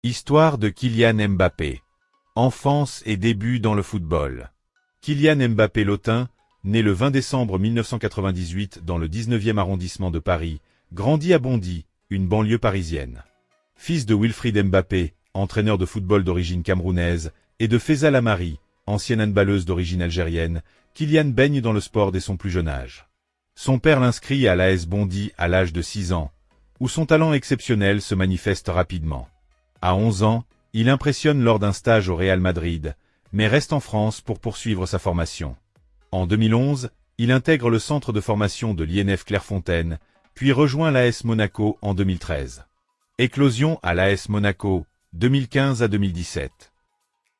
Histoire de Kylian Mbappé. Enfance et début dans le football. Kylian Mbappé Lotin, né le 20 décembre 1998 dans le 19e arrondissement de Paris, grandit à Bondy, une banlieue parisienne. Fils de Wilfried Mbappé, entraîneur de football d'origine camerounaise, et de Faisal Amari, ancienne handballeuse d'origine algérienne, Kylian baigne dans le sport dès son plus jeune âge. Son père l'inscrit à l'AS Bondy à l'âge de 6 ans, où son talent exceptionnel se manifeste rapidement. À 11 ans, il impressionne lors d'un stage au Real Madrid, mais reste en France pour poursuivre sa formation. En 2011, il intègre le centre de formation de l'INF Clairefontaine, puis rejoint l'AS Monaco en 2013. Éclosion à l'AS Monaco, 2015 à 2017.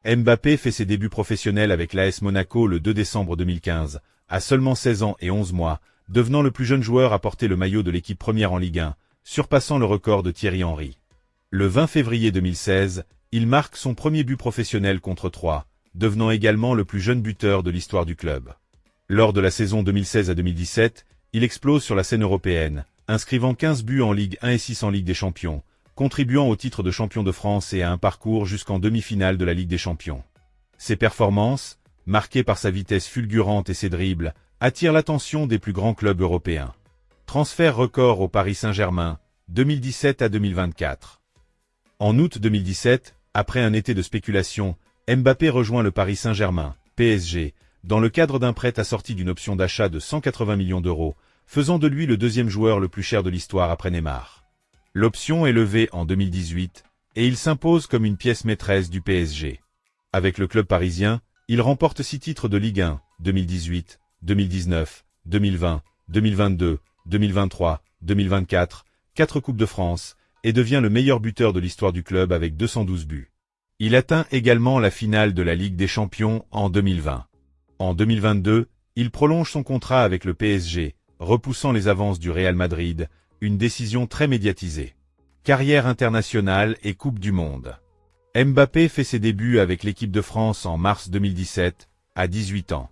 Mbappé fait ses débuts professionnels avec l'AS Monaco le 2 décembre 2015, à seulement 16 ans et 11 mois, devenant le plus jeune joueur à porter le maillot de l'équipe première en Ligue 1, surpassant le record de Thierry Henry. Le 20 février 2016, il marque son premier but professionnel contre Troyes, devenant également le plus jeune buteur de l'histoire du club. Lors de la saison 2016 à 2017, il explose sur la scène européenne, inscrivant 15 buts en Ligue 1 et 6 en Ligue des Champions, contribuant au titre de champion de France et à un parcours jusqu'en demi-finale de la Ligue des Champions. Ses performances, marquées par sa vitesse fulgurante et ses dribbles, attirent l'attention des plus grands clubs européens. Transfert record au Paris Saint-Germain, 2017 à 2024. En août 2017, après un été de spéculation, Mbappé rejoint le Paris Saint-Germain, PSG, dans le cadre d'un prêt assorti d'une option d'achat de 180 millions d'euros, faisant de lui le deuxième joueur le plus cher de l'histoire après Neymar. L'option est levée en 2018, et il s'impose comme une pièce maîtresse du PSG. Avec le club parisien, il remporte 6 titres de Ligue 1, 2018, 2019, 2020, 2022, 2023, 2024, 4 Coupes de France, et devient le meilleur buteur de l'histoire du club avec 212 buts. Il atteint également la finale de la Ligue des Champions en 2020. En 2022, il prolonge son contrat avec le PSG, repoussant les avances du Real Madrid, une décision très médiatisée. Carrière internationale et Coupe du Monde. Mbappé fait ses débuts avec l'équipe de France en mars 2017, à 18 ans.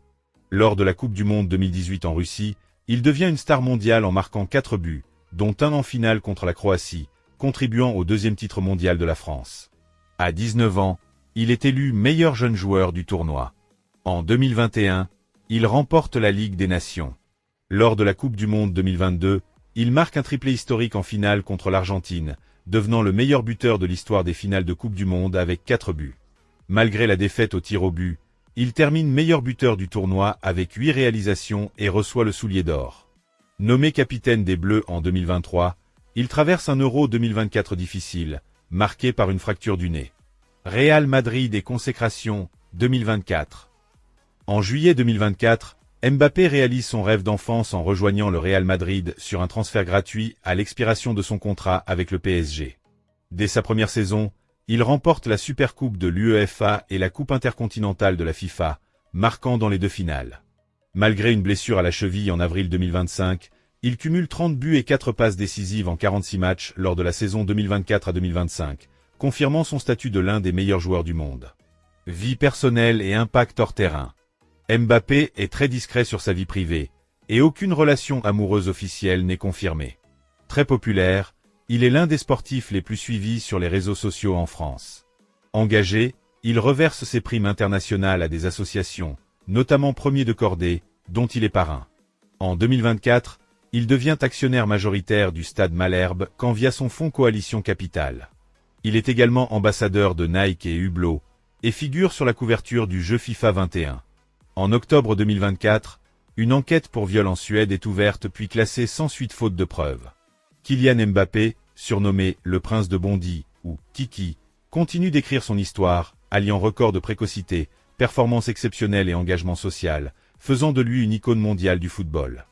Lors de la Coupe du Monde 2018 en Russie, il devient une star mondiale en marquant 4 buts, dont un en finale contre la Croatie, contribuant au deuxième titre mondial de la France. À 19 ans, il est élu meilleur jeune joueur du tournoi. En 2021, il remporte la Ligue des Nations. Lors de la Coupe du Monde 2022, il marque un triplé historique en finale contre l'Argentine, devenant le meilleur buteur de l'histoire des finales de Coupe du Monde avec 4 buts. Malgré la défaite au tir au but, il termine meilleur buteur du tournoi avec 8 réalisations et reçoit le soulier d'or. Nommé capitaine des Bleus en 2023, il traverse un Euro 2024 difficile, marqué par une fracture du nez. Real Madrid et consécration, 2024. En juillet 2024, Mbappé réalise son rêve d'enfance en rejoignant le Real Madrid sur un transfert gratuit à l'expiration de son contrat avec le PSG. Dès sa première saison, il remporte la Supercoupe de l'UEFA et la Coupe intercontinentale de la FIFA, marquant dans les 2 finales. Malgré une blessure à la cheville en avril 2025, il cumule 30 buts et 4 passes décisives en 46 matchs lors de la saison 2024 à 2025, confirmant son statut de l'un des meilleurs joueurs du monde. Vie personnelle et impact hors terrain. Mbappé est très discret sur sa vie privée, et aucune relation amoureuse officielle n'est confirmée. Très populaire, il est l'un des sportifs les plus suivis sur les réseaux sociaux en France. Engagé, il reverse ses primes internationales à des associations, notamment Premier de Cordée, dont il est parrain. En 2024, il devient actionnaire majoritaire du Stade Malherbe quand via son fonds Coalition Capital. Il est également ambassadeur de Nike et Hublot, et figure sur la couverture du jeu FIFA 21. En octobre 2024, une enquête pour viol en Suède est ouverte puis classée sans suite faute de preuves. Kylian Mbappé, surnommé le prince de Bondy, ou Kiki, continue d'écrire son histoire, alliant record de précocité, performance exceptionnelle et engagement social, faisant de lui une icône mondiale du football.